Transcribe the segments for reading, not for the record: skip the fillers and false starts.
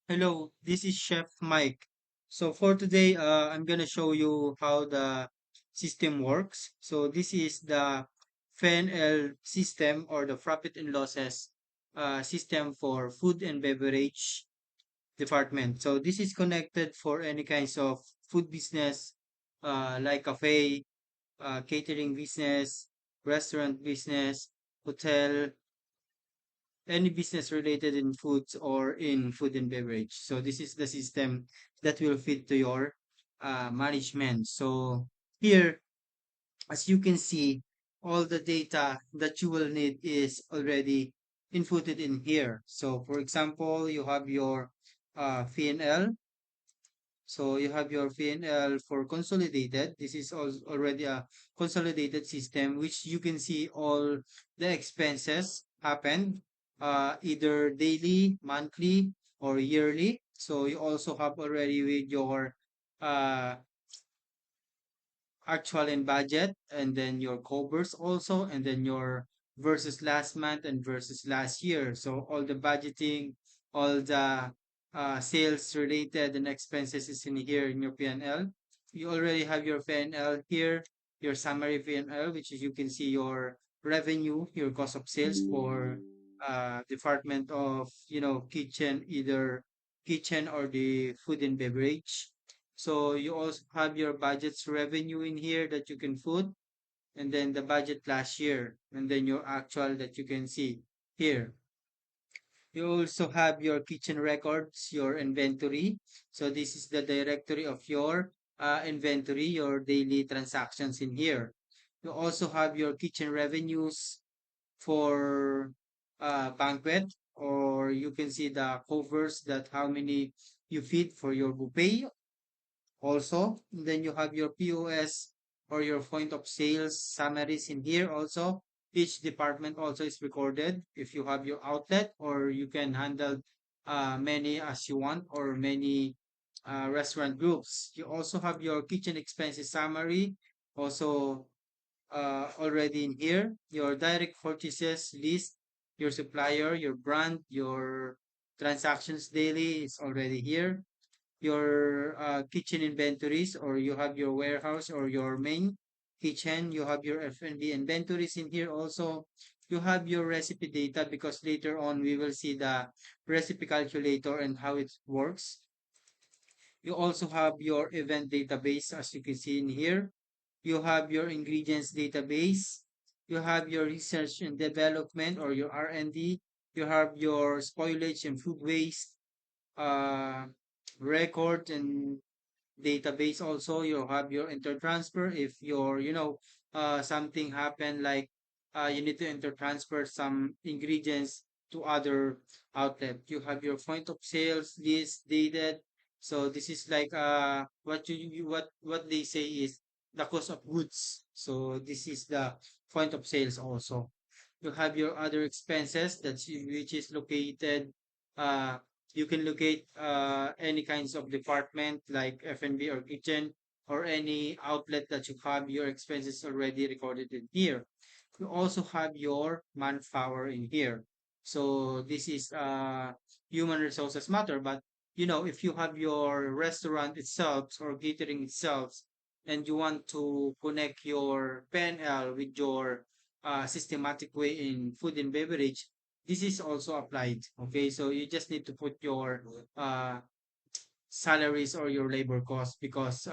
Hello, this is Chef Mike. So for today, I'm gonna show you how the system works. So this is the FNL system or the profit and losses system for food and beverage department. So this is connected for any kinds of food business, like cafe, catering business, restaurant business, hotel, any business related in foods or in food and beverage. So this is the system that will fit to your management. So here, as you can see, all the data that you will need is already inputted in here. So for example, you have your P&L. So you have your P&L for consolidated. This is already a consolidated system, which you can see all the expenses happened, either daily, monthly, or yearly. So you also have already with your uh, actual and budget, and then your covers also, and then your versus last month and versus last year. So all the budgeting, all the sales related and expenses is in here in your P&L. You already have your P&L here, your summary P&L, which is you can see your revenue, your cost of sales for department of kitchen, either kitchen or the food and beverage. So you also have your budget's revenue in here that you can put, and then the budget last year, and then your actual that you can see here. You also have your kitchen records, your inventory. So this is the directory of your inventory, your daily transactions in here. You also have your kitchen revenues for banquet, or you can see the covers that how many you feed for your buffet also. Then you have your POS or your point of sales summaries in here also. Each department also is recorded if you have your outlet, or you can handle many as you want, or many restaurant groups. You also have your kitchen expenses summary also already in here. Your direct purchases list, your supplier, your brand, your transactions daily is already here. Your kitchen inventories, or you have your warehouse or your main kitchen. You have your F&B inventories in here also. You have your recipe data, because later on we will see the recipe calculator and how it works. You also have your event database, as you can see in here. You have your ingredients database. You have your research and development, or your R&D. You have your spoilage and food waste uh, record and database. Also you have your intertransfer if your something happened, like you need to intertransfer some ingredients to other outlet. You have your point of sales list dated. So this is like what what they say is the cost of goods. So this is the point of sales also. You have your other expenses, which is located, uh you can locate any kinds of department like F&B or kitchen, or any outlet that you have your expenses already recorded in here. You also have your manpower in here. So this is human resources matter, but if you have your restaurant itself or catering itself, and you want to connect your PNL with your systematic way in food and beverage, this is also applied. Okay, so you just need to put your uh, salaries or your labor cost, because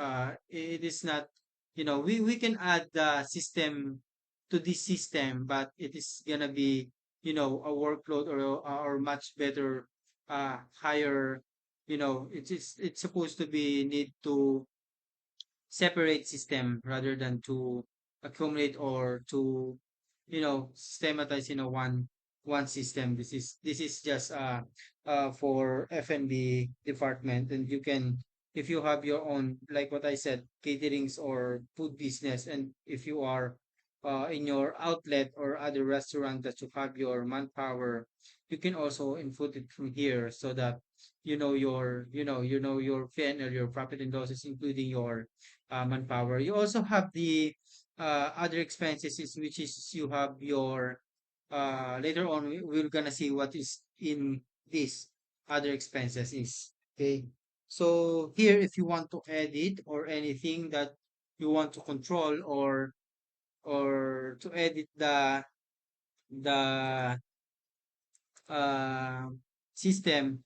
it is not, we can add the system to this system, but it is gonna be a workload, or much better, higher. It's supposed to be need to separate system rather than to accumulate, or to systematize in a one system. This is just for F&B department, and you can, if you have your own, like what I said, caterings or food business, and if you are in your outlet or other restaurant that you have your manpower, you can also input it from here, so that your fin or your profit and losses, including your manpower. You also have the other expenses, which is you have your later on we're gonna see what is in this. other expenses is. Okay. So here, if you want to edit or anything that you want to control or to edit the uh, system,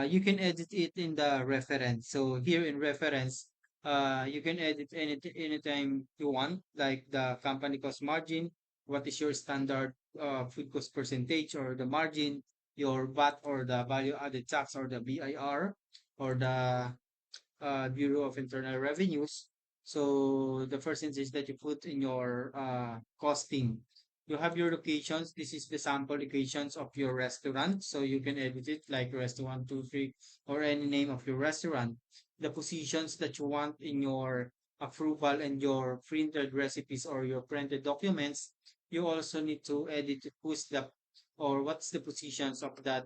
you can edit it in the reference. So here in reference, you can edit anytime you want, like the company cost margin, what is your standard food cost percentage or the margin, your VAT or the value added tax or the BIR or the Bureau of Internal Revenues. So the percentage that you put in your costing. You have your locations. This is the sample locations of your restaurant. So you can edit it like restaurant 2, 3 or any name of your restaurant. The positions that you want in your approval and your printed recipes or your printed documents, you also need to edit who's the or what's the positions of that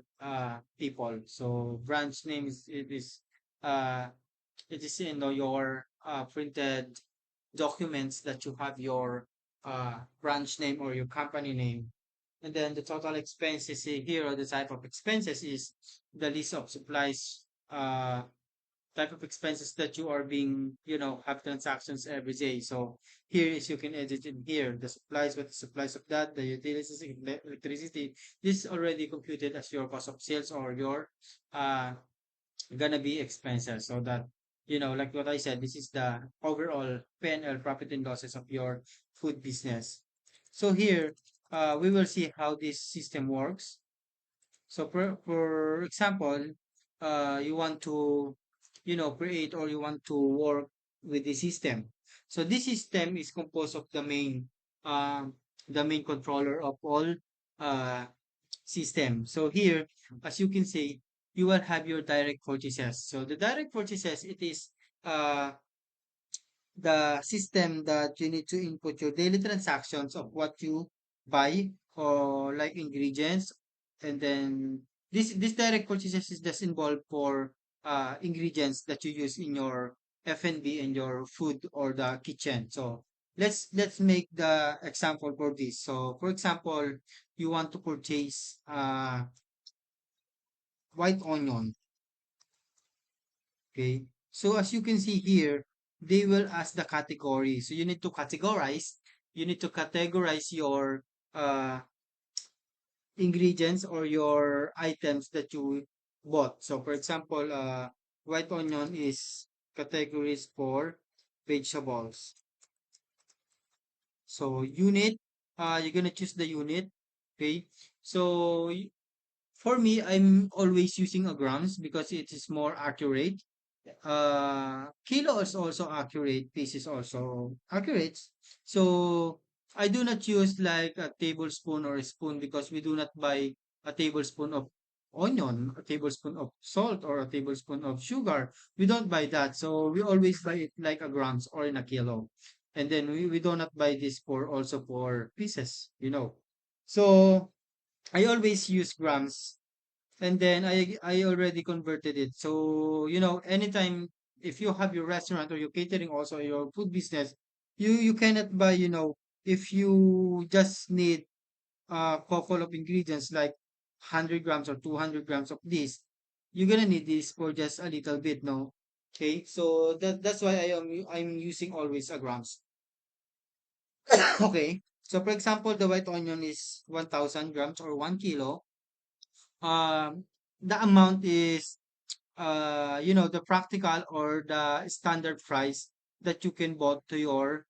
people. So branch name is uh it is in your printed documents that you have your branch name or your company name. And then the total expenses here, or the type of expenses is the list of supplies, type of expenses that you are being, have transactions every day. So here is you can edit in here the supplies, what the supplies of that, the utilities, electricity. This is already computed as your cost of sales or your uh, gonna be expenses so that like what I said, this is the overall P&L, profit and losses of your food business. So here we will see how this system works. So for example, you want to create or you want to work with the system. So this system is composed of um the main controller of all uh system. So here, as you can see, you will have your direct purchases. So the direct purchases, it is uh, the system that you need to input your daily transactions of what you buy or like ingredients. And then this direct purchases is just involved for ingredients that you use in your F&B and your food or the kitchen. So let's make the example for this. So for example, you want to purchase white onion. Okay. So as you can see here, they will ask the category. So you need to categorize your uh, ingredients or your items that you bought. So for example, white onion is categories for vegetables. So unit, you're gonna choose the unit. Okay. So for me, I'm always using a grams because it is more accurate. Kilo is also accurate, piece is also accurate. So I do not use like a tablespoon or a spoon because we do not buy a tablespoon of onion, a tablespoon of salt, or a tablespoon of sugar. We don't buy that. So we always buy it like a grams or in a kilo. And then we do not buy this for also for pieces. So I always use grams, and then I already converted it. So, anytime if you have your restaurant or your catering also your food business, you cannot buy, if you just need a couple of ingredients like 100 grams or 200 grams of this, you're gonna need this for just a little bit, no? Okay, so that's why I'm using always a grams. Okay, so for example, the white onion is 1,000 grams or 1 kilo. The amount is the practical or the standard price that you can bought to your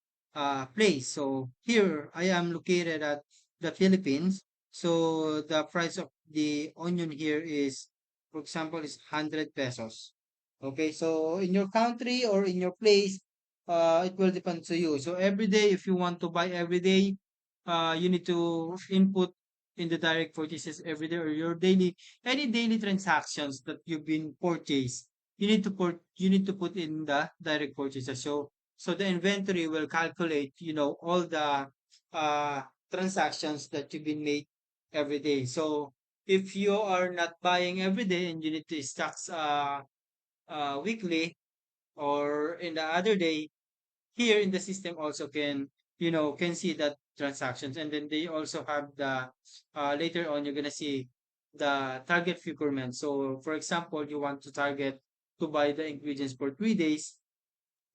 place. So here I am located at the Philippines. So the price of the onion here is, for example, is 100 pesos. Okay, so in your country or in your place, it will depend to you. So every day, if you want to buy every day, you need to input in the direct purchases every day or your daily any daily transactions that you've been purchased, you need to put in the direct purchases. So the inventory will calculate, all the uh transactions that you've been made every day. So if you are not buying every day and you need to stock weekly or in the other day, here in the system also can see that transactions. And then they also have the later on you're gonna see the target procurement. So, for example, you want to target to buy the ingredients for 3 days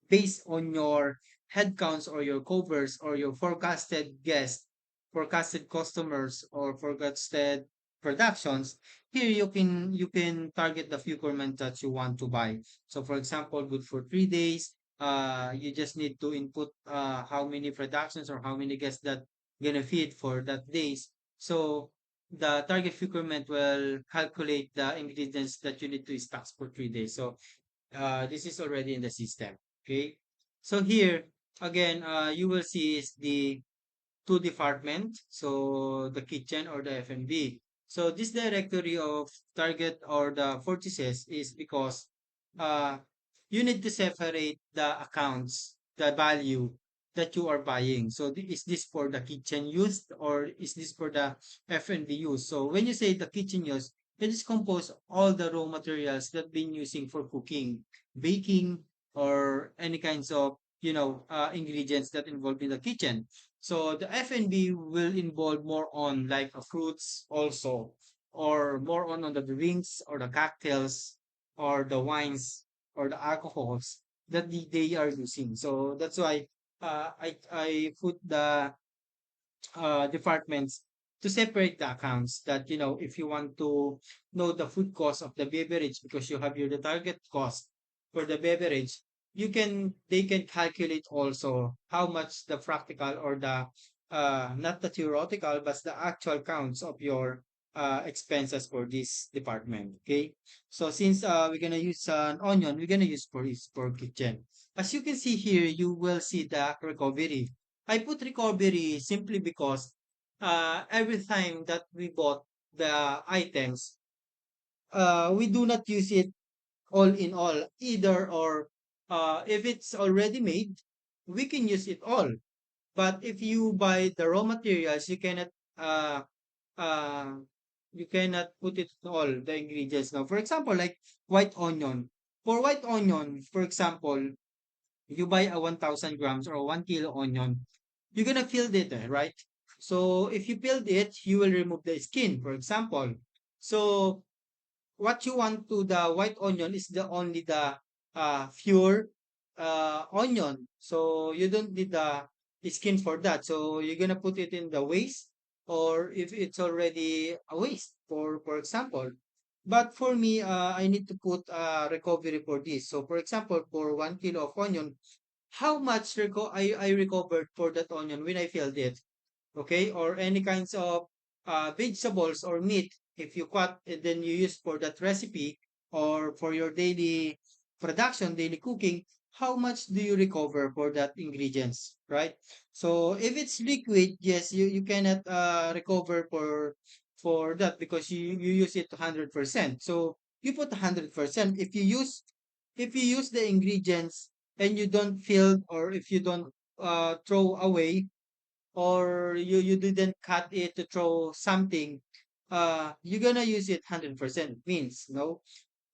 based on your headcounts or your covers or your forecasted guests, forecasted customers or forecasted productions. Here you can target the procurement that you want to buy. So for example, good for 3 days. You just need to input how many productions or how many guests that gonna feed for that days. So the target procurement will calculate the ingredients that you need to stock for 3 days. So this is already in the system. Okay. So here again, you will see is the two department. So the kitchen or the F&B. So this directory of target or the purchases is because uh, you need to separate the accounts, the value that you are buying. So is this for the kitchen use or is this for the F&B use? So when you say the kitchen use, it is composed all the raw materials that been using for cooking, baking, or any kinds of ingredients that involved in the kitchen. So the F&B will involve more on like fruits also, or more on the drinks or the cocktails or the wines or the alcohols that they are using. So that's why I put the departments to separate the accounts that if you want to know the food cost of the beverage because you have your the target cost for the beverage, they can calculate also how much the practical or the not the theoretical but the actual counts of your expenses for this department. Okay, so since we're gonna use an onion, we're gonna use for kitchen. As you can see here, you will see the recovery. I put recovery simply because every time that we bought the items, we do not use it all in all, either or. If it's already made, we can use it all. But if you buy the raw materials, uh, uh, you cannot put it all the ingredients now. For example, like white onion. For white onion, for example, you buy a 1,000 grams or 1 kilo onion, you're gonna peel it, right? So if you peeled it, you will remove the skin, for example. So what you want to the white onion is the only the pure onion. So you don't need the skin for that. So you're gonna put it in the waste, or if it's already a waste, for example. But for me, I need to put recovery for this. So for example, for 1 kilo of onion, how much I recovered for that onion when I filled it, okay? Or any kinds of vegetables or meat, if you cut and then you use for that recipe or for your daily production, daily cooking, how much do you recover for that ingredients, right? So if it's liquid, yes, you cannot recover for that because you use it 100%. So you put 100%. If you use the ingredients and you don't fill or if you don't throw away or you didn't cut it to throw something, you're gonna use it 100% means no.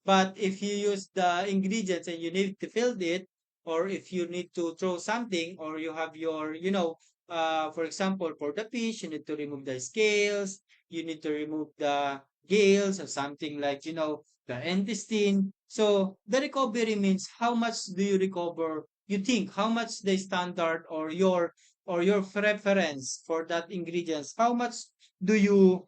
But if you use the ingredients and you need to fill it, or if you need to throw something, or you have your, for example, for the fish, you need to remove the scales, you need to remove the gills or something like, the intestine. So the recovery means how much do you recover? You think how much the standard or your preference for that ingredients, how much do you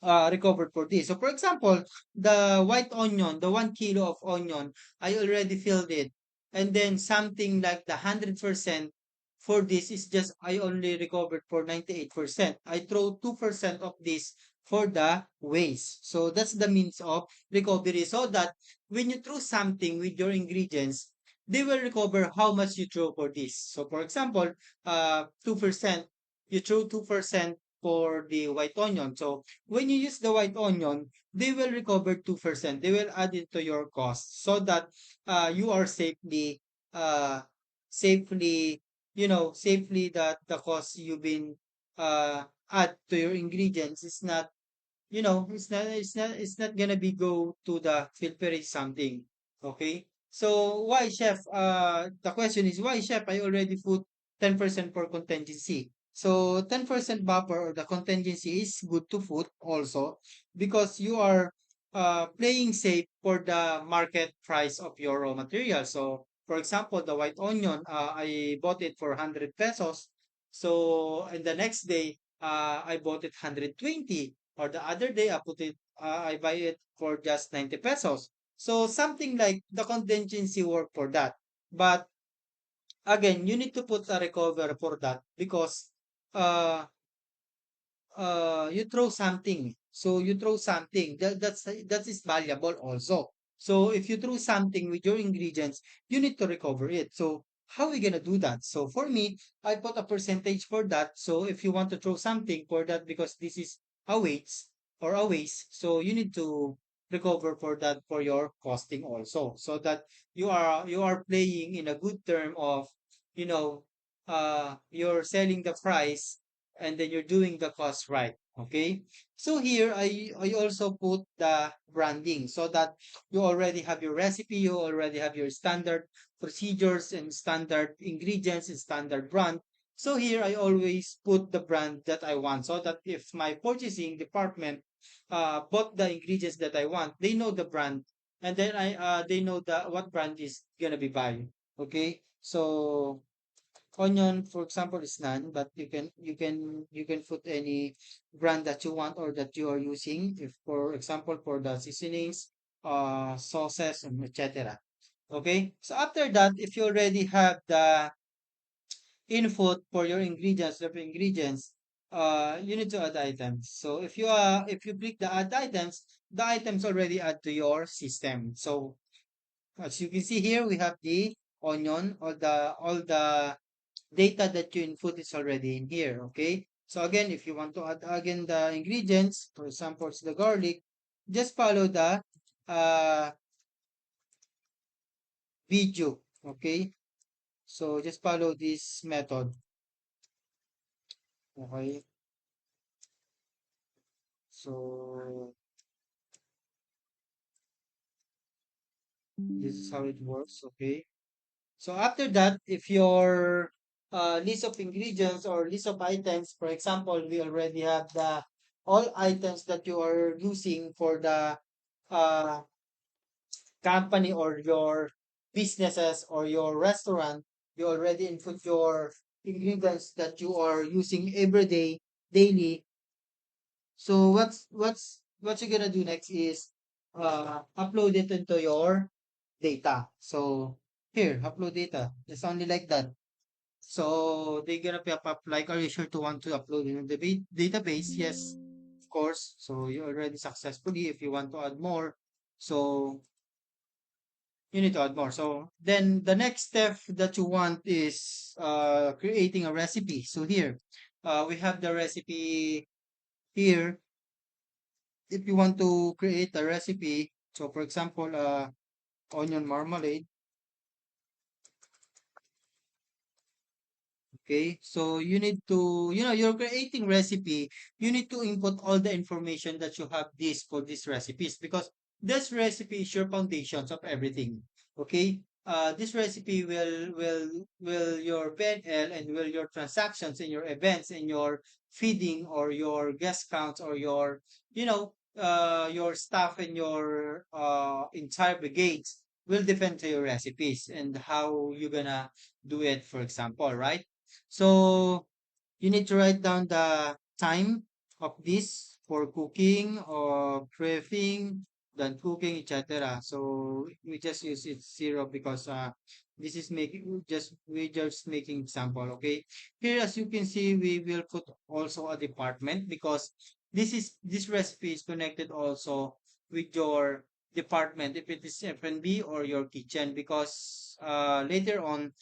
recovered for this. So, for example, the white onion, the 1 kilo of onion, I already filled it. And then something like the 100% for this is just, I only recovered for 98%. I throw 2% of this for the waste. So, that's the means of recovery. So that when you throw something with your ingredients, they will recover how much you throw for this. So, for example, 2%, you throw 2% for the white onion. So, when you use the white onion, they will recover 2%. They will add it to your cost so that you are uh, safely, safely that the cost you've been add to your ingredients is not, it's not gonna be go to the filtering something. Okay. So why chef? The question is why chef? I already put 10% for contingency. So 10% buffer or the contingency is good to put also because you are playing safe for the market price of your raw material. So for example, the white onion, I bought it for 100 pesos. So and the next day, I bought it 120. Or the other day, I buy it for just 90 pesos. So something like the contingency work for that. But again, you need to put a recover for that because uh you throw something. So you throw something that is valuable also. So if you throw something with your ingredients, you need to recover it. So how are we gonna do that? So for me, I put a percentage for that. So if you want to throw something for that because this is a waste or a waste, so you need to recover for that for your costing also. So that you are playing in a good term of, you know, you're selling the price and then you're doing the cost right. Okay. So here I also put the branding so that you already have your recipe, you already have your standard procedures and standard ingredients and standard brand. So here I always put the brand that I want so that if my purchasing department bought the ingredients that I want, they know the brand and then I they know the what brand is gonna be buying. Okay. So onion, for example, is none, but you can put any brand that you want or that you are using. If, for example, for the seasonings, sauces, and etc. Okay. So after that, if you already have the input for your ingredients, you need to add items. So if you click the add items, the items already add to your system. So as you can see here, we have the onion, all the data that you input is already in here. Okay. So again, if you want to add again the ingredients, for example, it's the garlic, just follow the uh, video. Okay. So just follow this method. Okay. So this is how it works. Okay. So after that, if your list of ingredients or list of items, for example, we already have the all items that you are using for the uh, company or your businesses or your restaurant, you already input your ingredients that you are using every day, daily. So what you're gonna do next is upload it into your data. So here, upload data. It's only like that. So they're gonna pop up like, are you sure to want to upload in the database? Yes, of course. So you already successfully. If you want to add more, so you need to add more. So then the next step that you want is creating a recipe. So here, we have the recipe here. If you want to create a recipe, so for example, onion marmalade. Okay, so you need to, you're creating recipe. You need to input all the information that you have this for these recipes because this recipe is your foundations of everything. Okay, this recipe will your PNL and will your transactions and your events and your feeding or your guest counts or your staff and your entire brigades will depend to your recipes and how you're gonna do it, for example, right? So you need to write down the time of this for cooking or prepping, then cooking, etc. So we just use it zero because this is making just we just making example. Okay. Here, as you can see, we will put also a department because this recipe is connected also with your department if it is F&B or your kitchen because later on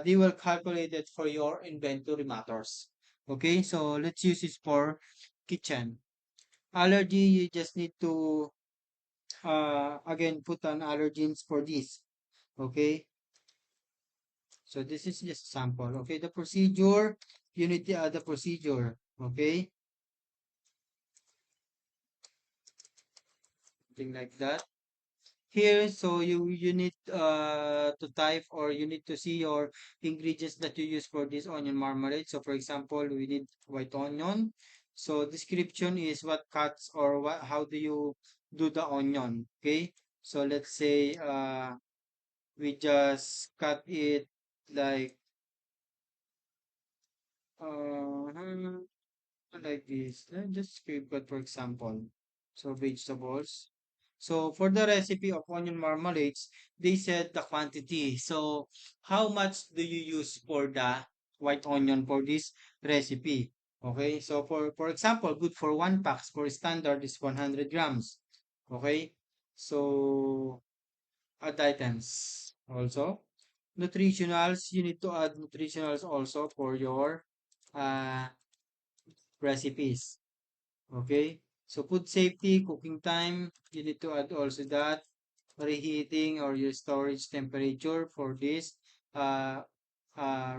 they will calculate it for your inventory matters. Okay, so let's use this for kitchen. Allergy, you just need to again put on allergens for this. Okay, so this is just sample. Okay, the procedure, you need to add the procedure. Okay, something like that. here, so you need to type, or you need to see your ingredients that you use for this onion marmalade. So for example, we need white onion. So description is what cuts, or what, how do you do the onion. Okay, so let's say we just cut it like uh like this. Let's just script it, for example. So vegetables. So for the recipe of onion marmalades, they said the quantity. So how much do you use for the white onion for this recipe? Okay, so for example, good for one pack for standard is 100 grams. Okay, so add items also. Nutritionals, you need to add nutritionals also for your uh, recipes. Okay. So food safety, cooking time, you need to add also that reheating or your storage temperature for this uh,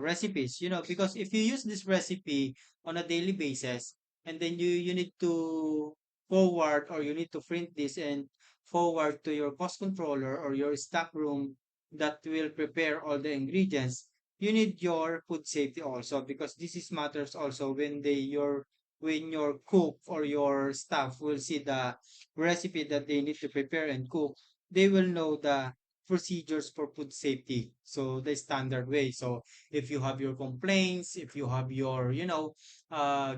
recipes. Because if you use this recipe on a daily basis, and then you need to forward, or you need to print this and forward to your cost controller or your stock room that will prepare all the ingredients, you need your food safety also, because this is matters also when your cook or your staff will see the recipe that they need to prepare and cook, they will know the procedures for food safety. So the standard way. So if you have your complaints, if you have your,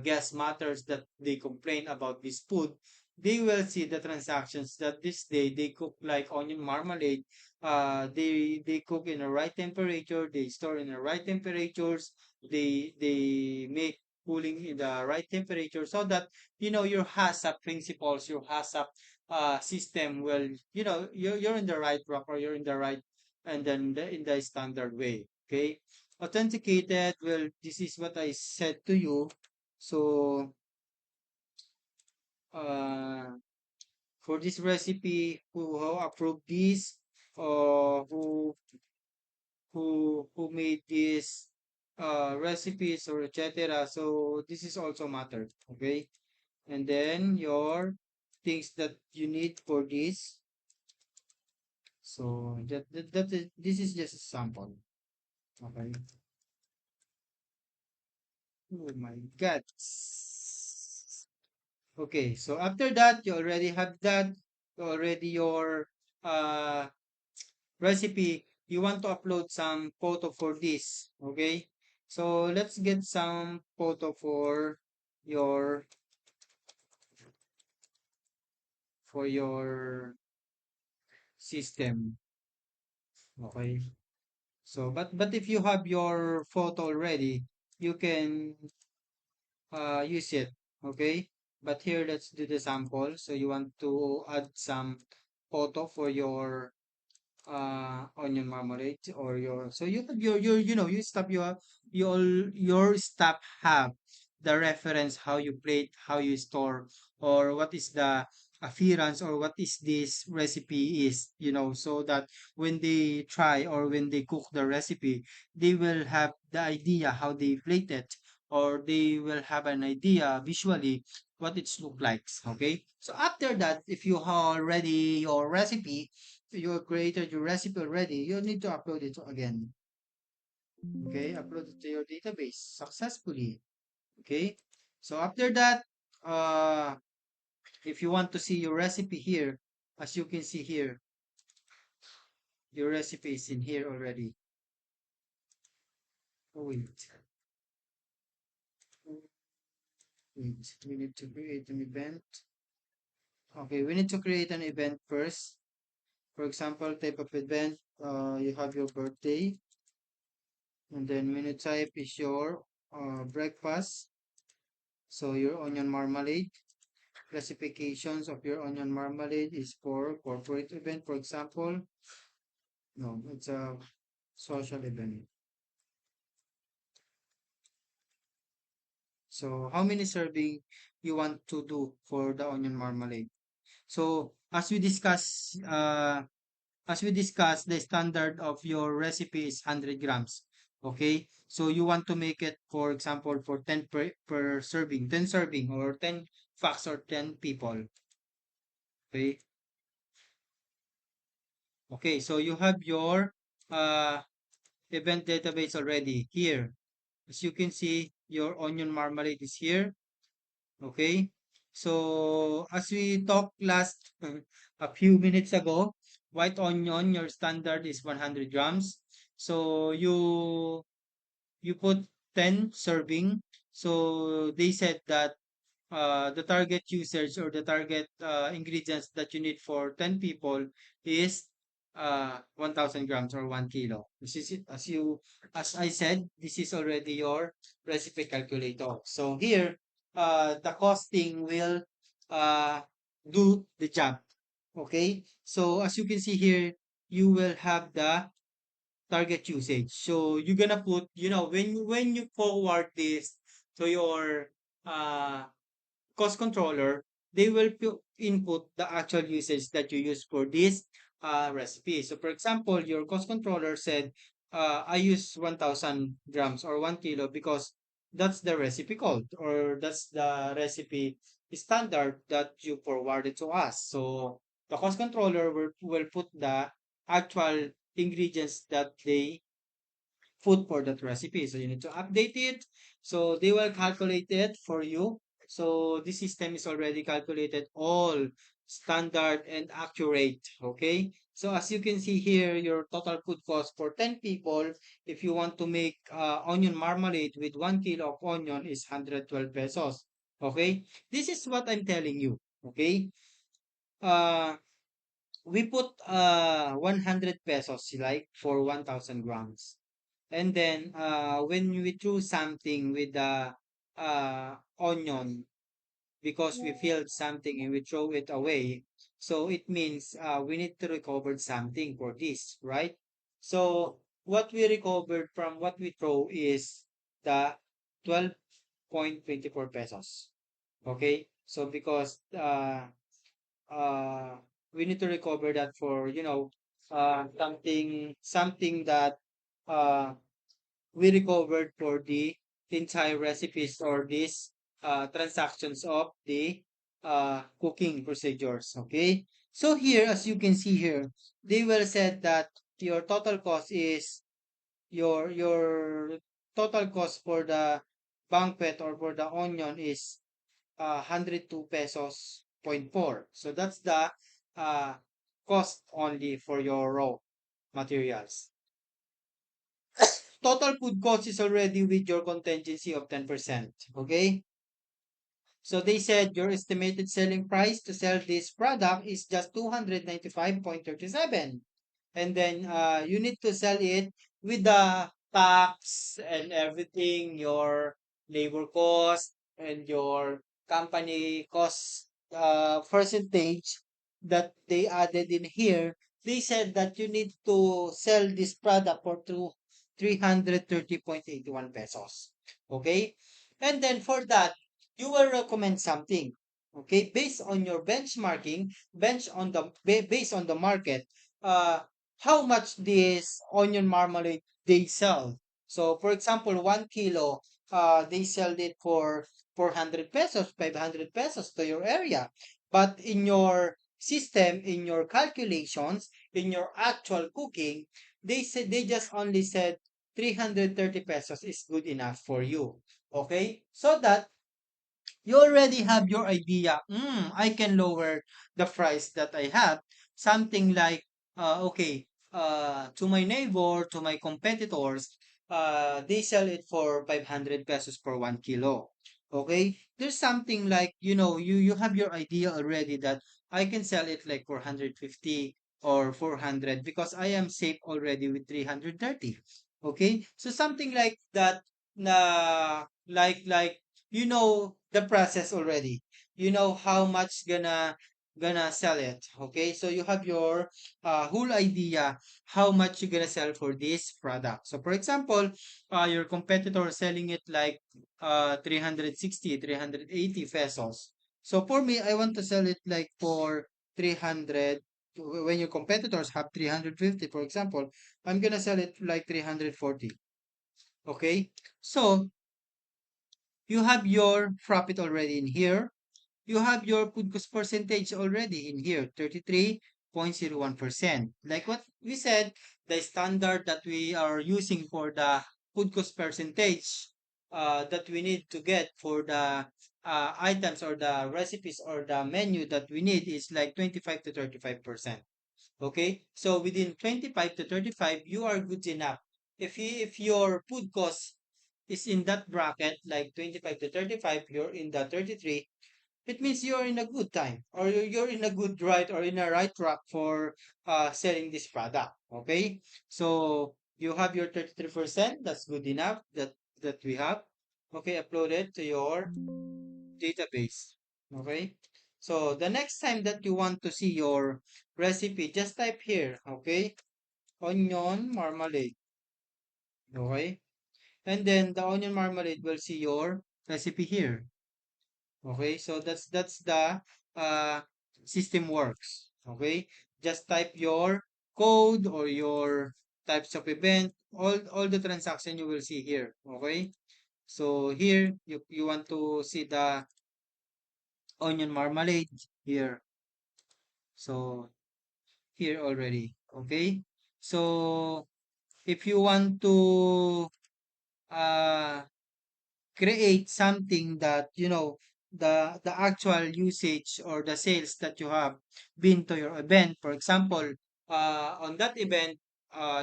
guest matters that they complain about this food, they will see the transactions that this day they cook like onion marmalade. They cook in the right temperature, they store in the right temperatures, they make cooling in the right temperature, so that your HACCP principles, your HACCP system will, you're in the right track, or you're in the right, and then in the standard way. Okay, authenticated. Well, this is what I said to you. So uh for this recipe, who approved this, who made this recipes, or etc. So this is also matter. Okay, and then your things that you need for this. So this is just a sample. Okay. Oh my God. Okay, so after that, you already have that. Already your uh recipe. You want to upload some photo for this. Okay. So let's get some photo your for your system. Okay. So but if you have your photo already, you can use it. Okay, but here let's do the sample. So you want to add some photo for your onion marmalade, or your, so you have your you stop your staff have the reference, how you plate, how you store, or what is the appearance, or what is this recipe is, so that when they try, or when they cook the recipe, they will have the idea how they plate it, or they will have an idea visually what it's look like. Okay, so after that, if you have already your recipe, you created your recipe already, you need to upload it again. Okay, upload it to your database successfully. Okay, so after that, uh, if you want to see your recipe here, as you can see here, your recipe is in here already. Oh, wait, we need to create an event. Okay, we need to create an event first. For example, type of event, you have your birthday, and then menu type is your breakfast. So your onion marmalade. Classifications of your onion marmalade is for corporate event, for example. No, it's a social event. So how many serving you want to do for the onion marmalade? So as we discussed, the standard of your recipe is 100 grams. Okay, so you want to make it, for example, for 10 per serving, 10 serving, or 10 facts, or 10 people. Okay, Okay, so you have your uh, event database already here. As you can see, your onion marmalade is here. Okay, so as we talked last a few minutes ago, white onion, your standard is 100 grams. So you put 10 serving. So they said that the target usage or the target ingredients that you need for 10 people is 1000 grams or 1 kilo. This is it. As I said, this is already your recipe calculator. So here, the costing will uh, do the job. Okay. So as you can see here, you will have the target usage. So you're gonna put, when you forward this to your uh, cost controller, they will input the actual usage that you use for this recipe. So for example, your cost controller said, I use 1000 grams or 1 kilo because that's the recipe code or that's the recipe standard that you forwarded to us. So the cost controller will put the actual ingredients that they food for that recipe. So you need to update it. So they will calculate it for you. So this system is already calculated all standard and accurate. Okay. So as you can see here, your total food cost for 10 people, if you want to make onion marmalade with 1 kilo of onion is 112 pesos. Okay. This is what I'm telling you. Okay. Uh, we put 100 pesos like for 1000 grams. And then when we choose something with the onion, because we filled something and we throw it away, so it means we need to recover something for this, right? So what we recovered from what we throw is the 12.24 pesos. Okay? So because uh, we need to recover that for, something that uh, we recovered for the entire recipes or these transactions of the cooking procedures. Okay. So here, as you can see here, they will said that your total cost is your total cost for the banquet or for the onion is 102 pesos point four. So that's the uh, cost only for your raw materials. Total food cost is already with your contingency of 10%. Okay? So they said your estimated selling price to sell this product is just 295.37. And then you need to sell it with the tax and everything, your labor cost and your company cost percentage that they added in here. They said that you need to sell this product for 330.81 pesos. Okay? And then for that, you will recommend something. Okay? Based on your benchmarking, based on the market, uh, how much this onion marmalade they sell. So, for example, 1 kilo, they sell it for 400 pesos, 500 pesos to your area. But in your system, in your calculations, in your actual cooking, they just only said 330 pesos is good enough for you. Okay? So that you already have your idea. I can lower the price that I have. Something like, okay, to my neighbor, to my competitors, they sell it for 500 pesos for 1 kilo. Okay, there's something like, you have your idea already that I can sell it like 450 or 400 because I am safe already with 330. Okay, so something like that, na like you know the process already. You know how much gonna sell it. Okay, so you have your whole idea how much you're gonna sell for this product. So for example, your competitor selling it like 360, 380 pesos. So for me, I want to sell it like for 300. When your competitors have 350, for example, I'm gonna sell it like 340. Okay, so you have your profit already in here. You have your food cost percentage already in here, 33 0.01%. Like what we said, the standard that we are using for the food cost percentage that we need to get for the items or the recipes or the menu that we need is like 25 to 35%. Okay, so within 25 to 35, you are good enough. If your food cost is in that bracket, like 25 to 35, you're in the 33, it means you're in a good time or you're in a good right or in a right track for selling this product. Okay, so you have your 33%. That's good enough that we have. Okay, upload it to your database. Okay, so the next time that you want to see your recipe, just type here. Okay, onion marmalade. Okay, and then the onion marmalade will see your recipe here. Okay, so that's the uh, system works. Okay, just type your code or your types of event, all the transaction you will see here. Okay, so here you want to see the onion marmalade here. So here already. Okay, so if you want to uh create something that the actual usage or the sales that you have been to your event. For example, on that event,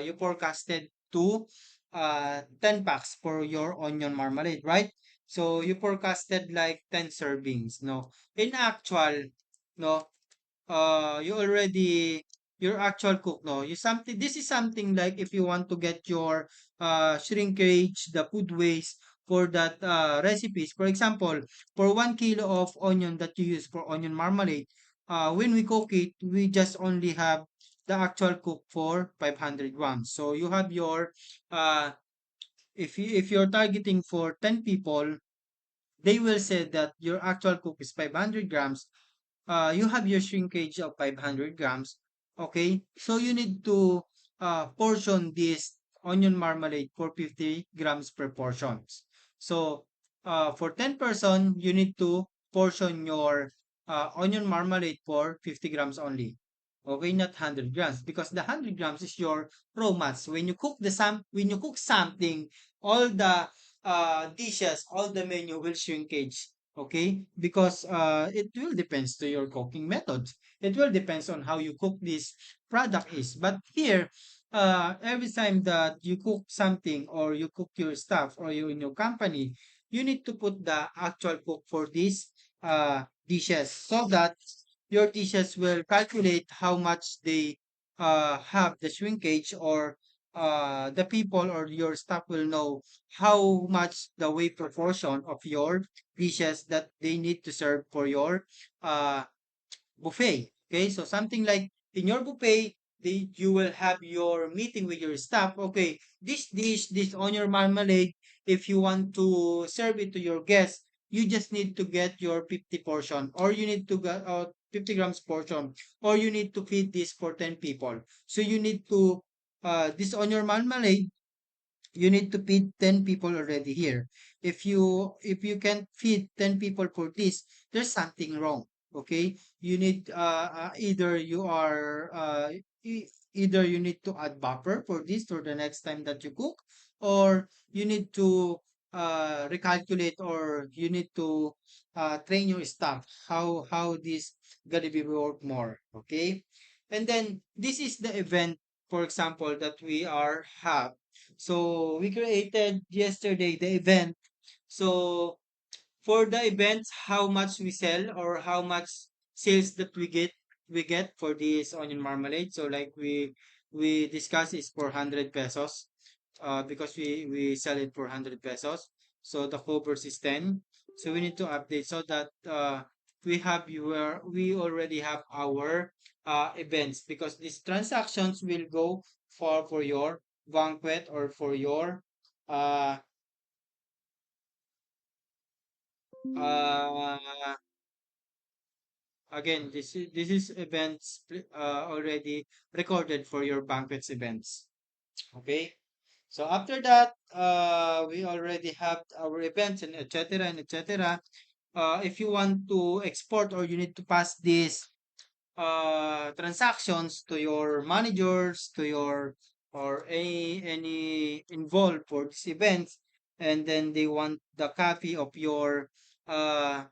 you forecasted to 10 packs for your onion marmalade, right? So you forecasted like 10 servings. No, in actual, no, you already your actual cook, no, you something this is something like if you want to get your shrinkage, the food waste for that recipes. For example, for 1 kilo of onion that you use for onion marmalade, when we cook it, we just only have the actual cook for 500 grams. So you have your uh if you're targeting for 10 people, they will say that your actual cook is 500 grams. You have your shrinkage of 500 grams. Okay, so you need to portion this onion marmalade for 50 grams per portions. So for 10 person, you need to portion your onion marmalade for 50 grams only. Okay, not 100 grams because the 100 grams is your raw mass. When you cook something, all the dishes, all the menu will shrinkage. Okay, because it will depends to your cooking methods. It will depends on how you cook this product is. But here, every time that you cook something or you cook your stuff or you in your company, you need to put the actual cook for these dishes so that your dishes will calculate how much they have the shrinkage, or the people or your staff will know how much the weight proportion of your dishes that they need to serve for your uh, buffet. Okay, so something like in your buffet, you will have your meeting with your staff. Okay, this dish, this on your marmalade, if you want to serve it to your guests, you just need to get your 50 portion, or you need to get 50 grams portion, or you need to feed this for 10 people. So you need to this on your marmalade, you need to feed 10 people already here. If you can feed 10 people for this, there's something wrong. Okay, you need either you are either you need to add buffer for this for the next time that you cook, or you need to recalculate, or you need to train your staff how this gonna be work more. Okay, and then this is the event, for example, that we are have. So we created yesterday the event. So for the events, how much we sell or how much sales that we get for this onion marmalade. So like we discussed is 400 pesos. Because we sell it for 100 pesos. So the covers is 10. So we need to update so that we already have our events, because these transactions will go for your banquet or for your uh uh again, this is events already recorded for your banquets events. Okay, so after that, we already have our events and etc. and etc. If you want to export or you need to pass this transactions to your managers, to your or any involved for this event, and then they want the copy of your uh,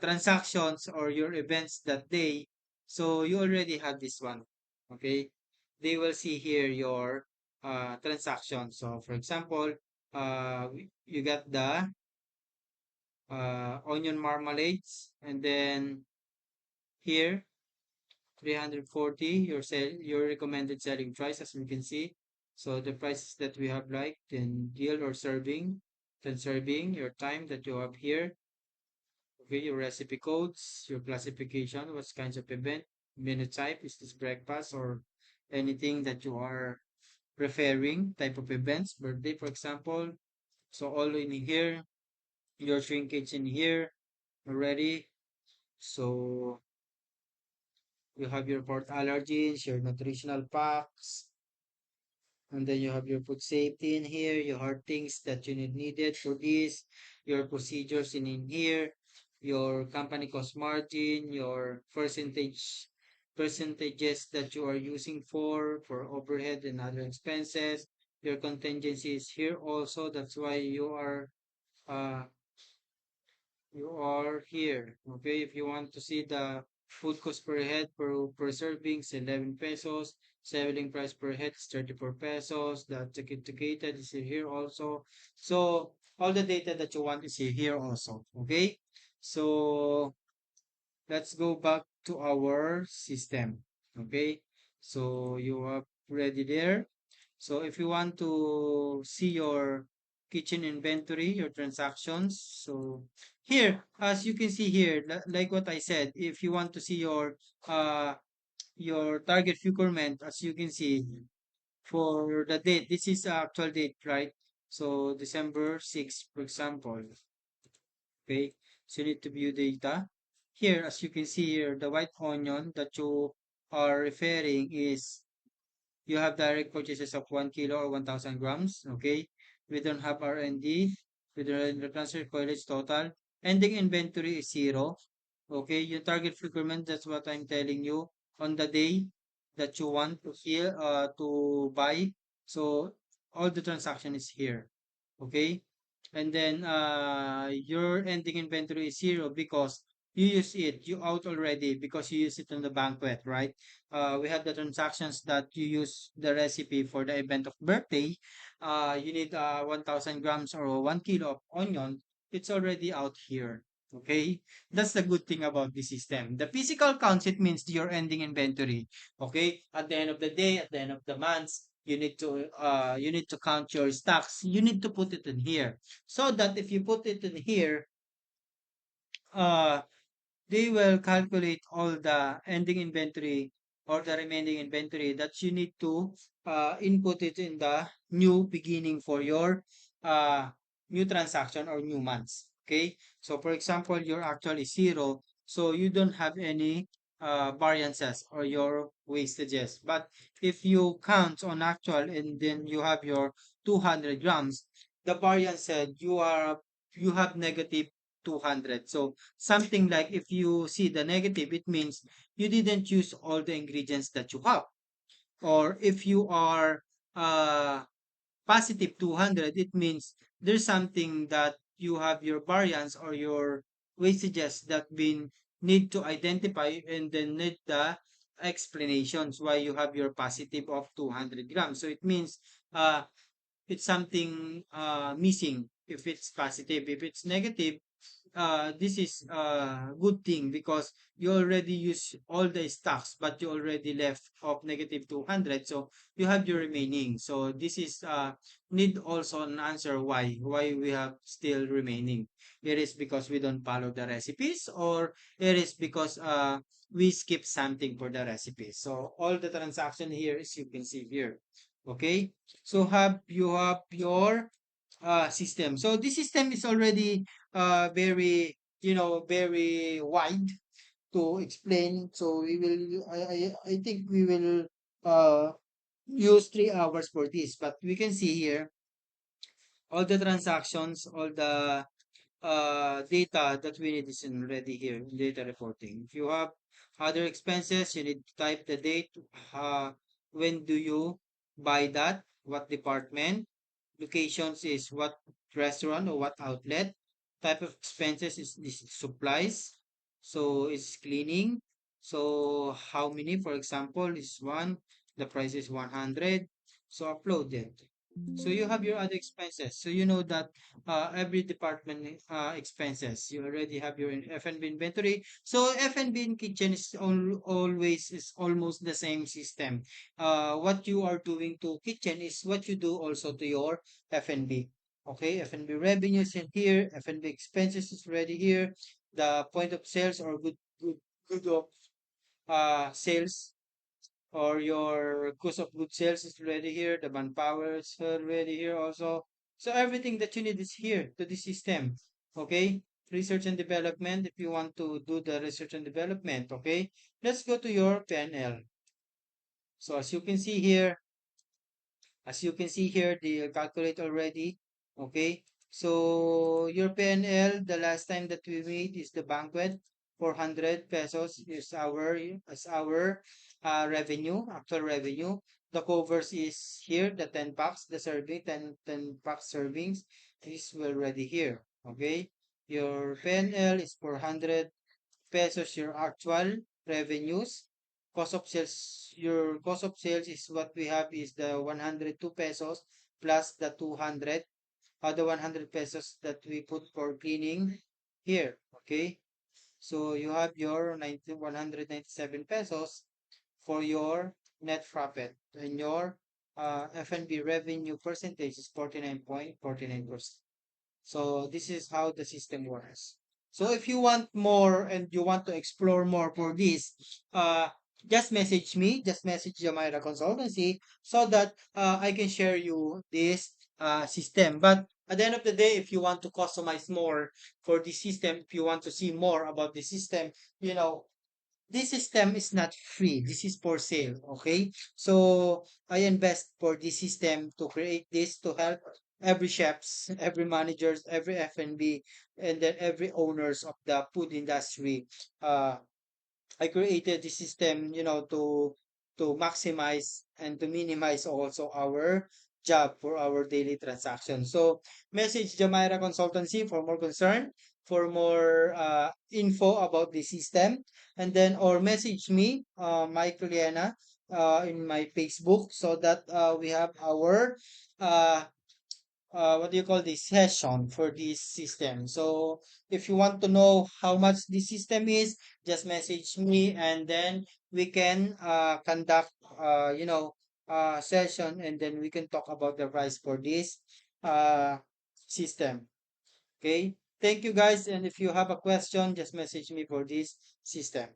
transactions or your events that day. So you already have this one. Okay, they will see here your transactions. So for example, you got the onion marmalades, and then here 340 your recommended selling price, as we can see. So the prices that we have, like 10 deal or serving, 10 serving, your time that you have here. Okay, your recipe codes, your classification, what kinds of event, menu type, is this breakfast or anything that you are referring, type of events, birthday, for example. So all in here, your shrinkage in here already. So you have your port allergens, your nutritional packs, and then you have your food safety in here, your hard things that you needed for this, your procedures in here, your company cost margin, your percentages that you are using for overhead and other expenses, your contingencies here also. That's why uh you are here. Okay, if you want to see the food cost per head per serving is 11 pesos. Selling price per head is 34 pesos. The ticket is here also. So all the data that you want is here also. Okay, so let's go back to our system. Okay, so you are ready there. So if you want to see your kitchen inventory, your transactions, so here, as you can see here, like what I said, if you want to see uh your target procurement, as you can see for the date, this is the actual date, right? So December 6th, for example. Okay, so you need to view data. Here, as you can see here, the white onion that you are referring is you have direct purchases of 1 kilo or 1,000 grams. Okay, we don't have R&D. We don't have transfer coilage total. Ending inventory is zero. Okay, your target procurement, that's what I'm telling you on the day that you want to buy. So all the transaction is here. Okay, and then your ending inventory is zero because you out already because you use it on the banquet, right? We have the transactions that you use the recipe for the event of birthday. You need 1,000 grams or 1 kilo of onion. It's already out here. Okay, that's the good thing about the system. The physical counts, it means your ending inventory. Okay, at the end of the day, at the end of the months, you need to count your stocks. You need to put it in here so that if you put it in here, uh they will calculate all the ending inventory or the remaining inventory that you need to input it in the new beginning for your uh, new transaction or new months. Okay. So for example, your actual is zero. So you don't have any variances or your wastages. But if you count on actual and then you have your 200 grams, the variance said you have negative 200. So something like if you see the negative, it means you didn't use all the ingredients that you have. Or if you are uh, positive 200, it means there's something that you have your variance or your wastages that been need to identify and then need the explanations why you have your positive of 200 grams. So it means uh, it's something missing if it's positive. If it's negative, this is a good thing because you already use all the stocks, but you already left of negative 200. So you have your remaining. So this is need also an answer why we have still remaining. It is because we don't follow the recipes, or it is because we skip something for the recipes. So all the transaction here is you can see here. Okay. So you have your system. So this system is already very very wide to explain. So we will I think we will uh use 3 hours for this, but we can see here all the transactions, all the data that we need is already here in data reporting. If you have other expenses, you need to type the date. Uh, when do you buy that? What department? Locations is what restaurant or what outlet. Type of expenses is this supplies. So it's cleaning. So how many, for example, is one. The price is 100. So upload it. So you have your other expenses. So you know that every department expenses. You already have your F&B inventory. So F&B in kitchen is always is almost the same system. What you are doing to kitchen is what you do also to your F&B. Okay, F&B revenues in here, F&B expenses is already here. The point of sales or good of sales or your cost of goods sales is already here, the manpower is already here also. So everything that you need is here to the system. Okay, research and development. If you want to do the research and development, okay, let's go to your PNL. So as you can see here, they calculate already. Okay. So your PNL, the last time that we made is the banquet, 400 pesos is our revenue, actual revenue. The covers is here, the 10 packs, the serving, 10 pack servings is already here. Okay. Your PNL is 400 pesos, your actual revenues. Cost of sales, your cost of sales is what we have is the 102 pesos plus the 200, the 100 pesos that we put for cleaning here. Okay. So you have your 197 pesos for your net profit, and your F&B revenue percentage is 49.49%. So this is how the system works. So if you want more and you want to explore more for this, uh, just message me, just message Jamira Consultancy so that I can share you this system. But at the end of the day, if you want to customize more for this system, if you want to see more about the system, you know, this system is not free. This is for sale. Okay. So I invest for this system to create this to help every chefs, every managers, every F&B, and then every owners of the food industry. Uh, I created this system, you know, to maximize and to minimize also our job for our daily transactions. So message Jamira Consultancy for more concern, for more info about the system, and then or message me, Mike Liena, in my Facebook so that we have our uh, what do you call this session for this system. So if you want to know how much this system is, just message me and then we can conduct session, and then we can talk about the price for this uh, system. Okay. Thank you guys, and if you have a question, just message me for this system.